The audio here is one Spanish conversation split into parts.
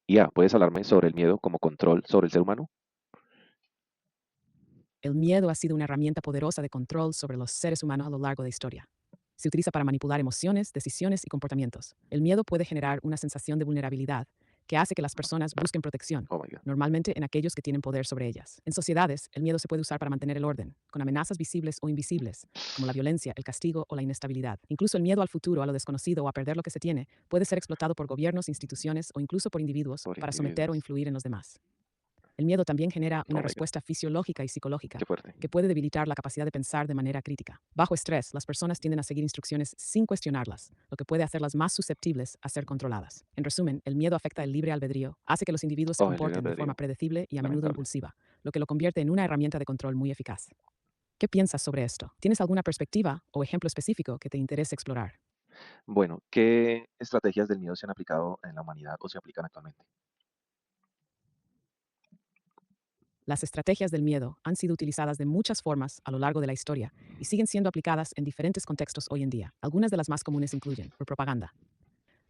IA, ¿puedes hablarme sobre el miedo como control sobre el ser humano? El miedo ha sido una herramienta poderosa de control sobre los seres humanos a lo largo de la historia. Se utiliza para manipular emociones, decisiones y comportamientos. El miedo puede generar una sensación de vulnerabilidad que hace que las personas busquen protección, Oh my God. normalmente en aquellos que tienen poder sobre ellas. En sociedades, el miedo se puede usar para mantener el orden, con amenazas visibles o invisibles, como la violencia, el castigo o la inestabilidad. Incluso el miedo al futuro, a lo desconocido o a perder lo que se tiene, puede ser explotado por gobiernos, instituciones o incluso por individuos Por para someter o individuos. influir en los demás. El miedo también genera Oh una my God. respuesta fisiológica y Qué psicológica fuerte. que puede debilitar la capacidad de pensar de manera crítica. Bajo estrés, las personas tienden a seguir instrucciones sin cuestionarlas, lo que puede hacerlas más susceptibles a ser controladas. En resumen, el miedo afecta el libre albedrío, hace que los individuos se Oh, el libre comporten de forma albedrío. predecible y a menudo Lamentable. impulsiva, lo que lo convierte en una herramienta de control muy eficaz. ¿Qué piensas sobre esto? ¿Tienes alguna perspectiva o ejemplo específico que te interese explorar? Bueno, ¿qué estrategias del miedo se han aplicado en la humanidad o se aplican actualmente? Las estrategias del miedo han sido utilizadas de muchas formas a lo largo de la historia y siguen siendo aplicadas en diferentes contextos hoy en día. Algunas de las más comunes incluyen por propaganda.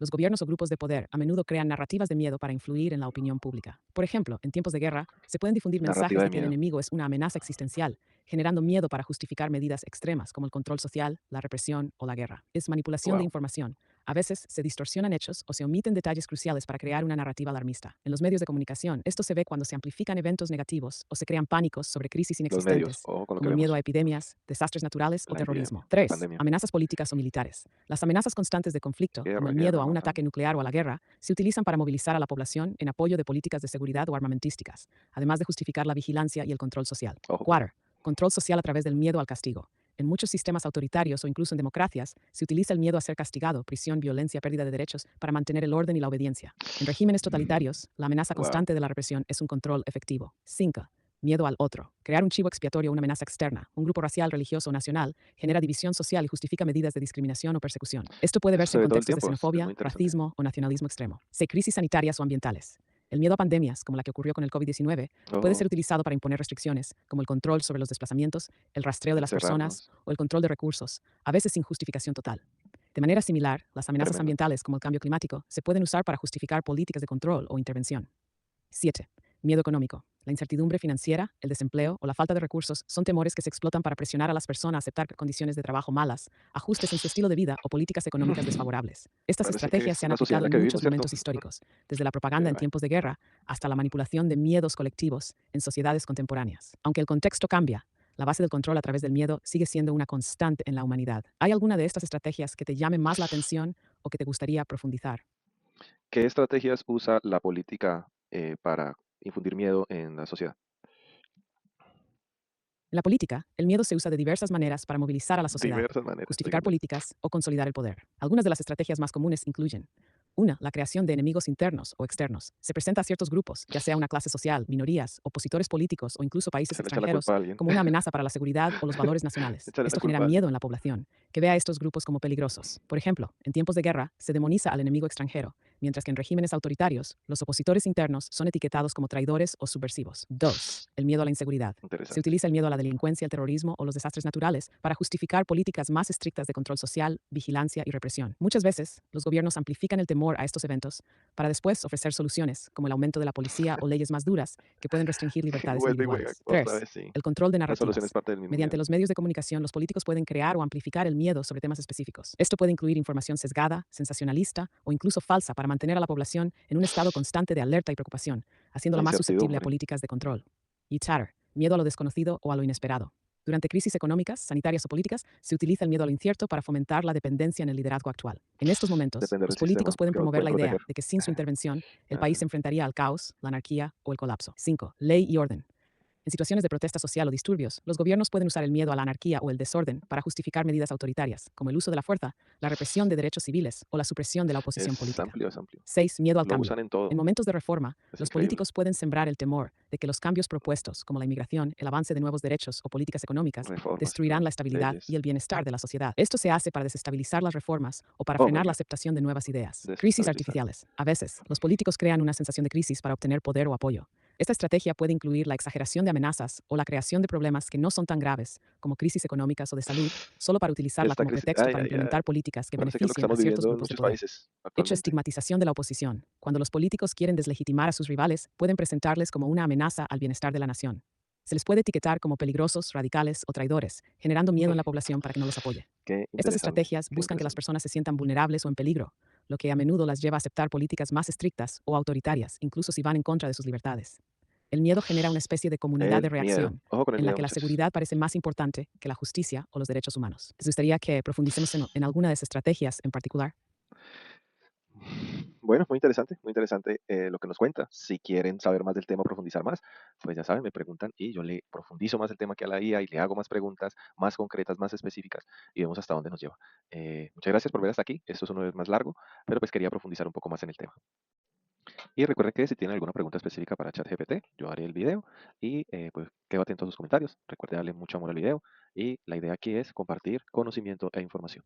Los gobiernos o grupos de poder a menudo crean narrativas de miedo para influir en la opinión pública. Por ejemplo, en tiempos de guerra, se pueden difundir Narrativa mensajes de de que el miedo. enemigo es una amenaza existencial, generando miedo para justificar medidas extremas como el control social, la represión o la guerra. Es manipulación de Wow. información. A veces se distorsionan hechos o se omiten detalles cruciales para crear una narrativa alarmista. En los medios de comunicación, esto se ve cuando se amplifican eventos negativos o se crean pánicos sobre crisis Los medios, inexistentes, o con lo que como el miedo vemos, a epidemias, desastres naturales o la epidemia, terrorismo. la 3. pandemia, Amenazas políticas o militares. Las amenazas constantes de conflicto, como guerra, el guerra, miedo a un matan. ataque nuclear o a la guerra, se utilizan para movilizar a la población en apoyo de políticas de seguridad o armamentísticas, además de justificar la vigilancia y el control social. Ojo con 4. eso. Control social a través del miedo al castigo. En muchos sistemas autoritarios o incluso en democracias, se utiliza el miedo a ser castigado, prisión, violencia, pérdida de derechos, para mantener el orden y la obediencia. En regímenes totalitarios, la amenaza Wow. constante de la represión es un control efectivo. 5. Miedo al otro. Crear un chivo expiatorio o una amenaza externa, un grupo racial, religioso o nacional, genera división social y justifica medidas de discriminación o persecución. Esto puede Eso verse se en ve todo el contextos de tiempo, es muy xenofobia, interesante. racismo o nacionalismo extremo. C. Crisis sanitarias o ambientales. El miedo a pandemias, como la que ocurrió con el COVID-19, puede Oh, ser utilizado para imponer restricciones, como el control sobre los desplazamientos, el rastreo de las personas encerrarnos, o el control de recursos, a veces sin justificación total. De manera similar, las amenazas tremendo. ambientales, como el cambio climático, se pueden usar para justificar políticas de control o intervención. 7. Miedo económico. La incertidumbre financiera, el desempleo o la falta de recursos son temores que se explotan para presionar a las personas a aceptar condiciones de trabajo malas, ajustes en su estilo de vida o políticas económicas desfavorables. Estas Parece que estrategias es se han una sociedad aplicado en la en que vivimos, muchos ¿cierto? momentos históricos, desde la Qué propaganda en vaina. tiempos de guerra hasta la manipulación de miedos colectivos en sociedades contemporáneas. Aunque el contexto cambia, la base del control a través del miedo sigue siendo una constante en la humanidad. ¿Hay alguna de estas estrategias que te llame más la atención o que te gustaría profundizar? ¿Qué estrategias usa la política para infundir miedo en la sociedad? En la política, el miedo se usa de diversas maneras para movilizar a la sociedad, Diversas maneras, estoy justificar viendo esto. políticas o consolidar el poder. Algunas de las estrategias más comunes incluyen: 1. La creación de enemigos internos o externos. Se presenta a ciertos grupos, ya sea una clase social, minorías, opositores políticos o incluso países Se le echa la extranjeros, culpa a alguien. como una amenaza para la seguridad o los valores nacionales. Échale la Esto genera culpa a miedo alguien. en la población, que ve a estos grupos como peligrosos. Por ejemplo, en tiempos de guerra, se demoniza al enemigo extranjero, mientras que en regímenes autoritarios, los opositores internos son etiquetados como traidores o subversivos. 2. El miedo a la inseguridad. Se Interesante. utiliza el miedo a la delincuencia, el terrorismo o los desastres naturales para justificar políticas más estrictas de control social, vigilancia y represión. Muchas veces, los gobiernos amplifican el temor a estos eventos para después ofrecer soluciones, como el aumento de la policía o leyes más duras que pueden restringir libertades Vuelve y juega individuales. otra 3. vez, sí. El control de La solución es narrativas. parte del mismo Mediante miedo. los medios de comunicación, los políticos pueden crear o amplificar el miedo sobre temas específicos. Esto puede incluir información sesgada, sensacionalista o incluso falsa para mantener a la población en un estado constante de alerta y preocupación, La haciéndola más susceptible a incertidumbre. políticas de control. Y chatter, miedo a lo desconocido o a lo inesperado. Durante crisis económicas, sanitarias o políticas, se utiliza el miedo a lo incierto para fomentar la dependencia en el liderazgo actual. En estos momentos, Depender los del sistema políticos pueden que los promover puede la proteger. idea de que sin su intervención, el país Ah, se enfrentaría al caos, la anarquía o el colapso. 5. Ley y orden. En situaciones de protesta social o disturbios, los gobiernos pueden usar el miedo a la anarquía o el desorden para justificar medidas autoritarias, como el uso de la fuerza, la represión de derechos civiles o la supresión de la oposición es política. amplio, es amplio. 6. Miedo al Lo cambio. usan en En todo. momentos de reforma, Es los increíble. políticos pueden sembrar el temor de que los cambios propuestos, como la inmigración, el avance de nuevos derechos o políticas económicas, Reformas y destruirán todo. la estabilidad y Leyes. el bienestar de la sociedad. Esto se hace para desestabilizar las reformas o para Oh my frenar la God. aceptación de nuevas ideas. Crisis Desestabilizar. artificiales. A veces, los políticos crean una sensación de crisis para obtener poder o apoyo. Esta estrategia puede incluir la exageración de amenazas o la creación de problemas que no son tan graves, como crisis económicas o de salud, solo para utilizarla Esta como crisis, pretexto ay, para ay, ay, implementar políticas que parece que es lo que beneficien a estamos ciertos viviendo en grupos de muchos poder. países Hecho actualmente. estigmatización de la oposición. Cuando los políticos quieren deslegitimar a sus rivales, pueden presentarles como una amenaza al bienestar de la nación. Se les puede etiquetar como peligrosos, radicales o traidores, generando miedo en la población para que no los apoye. Qué Estas interesante, estrategias qué buscan que las interesante. personas se sientan vulnerables o en peligro, lo que a menudo las lleva a aceptar políticas más estrictas o autoritarias, incluso si van en contra de sus libertades. El miedo genera una especie de comunidad de El miedo. reacción, Ojo con el en la miedo, que la muchachos. seguridad parece más importante que la justicia o los derechos humanos. ¿Les gustaría que profundicemos en alguna de esas estrategias en particular? Bueno, muy interesante lo que nos cuenta. Si quieren saber más del tema, profundizar más, pues ya saben, me preguntan y yo le profundizo más el tema que a la IA y le hago más preguntas más concretas, más específicas y vemos hasta dónde nos lleva. Muchas gracias por ver hasta aquí. Esto es una vez más largo, pero pues quería profundizar un poco más en el tema. Y recuerden que si tienen alguna pregunta específica para ChatGPT, yo haré el video y pues quedo atento a sus comentarios. Recuerden darle mucho amor al video y la idea aquí es compartir conocimiento e información.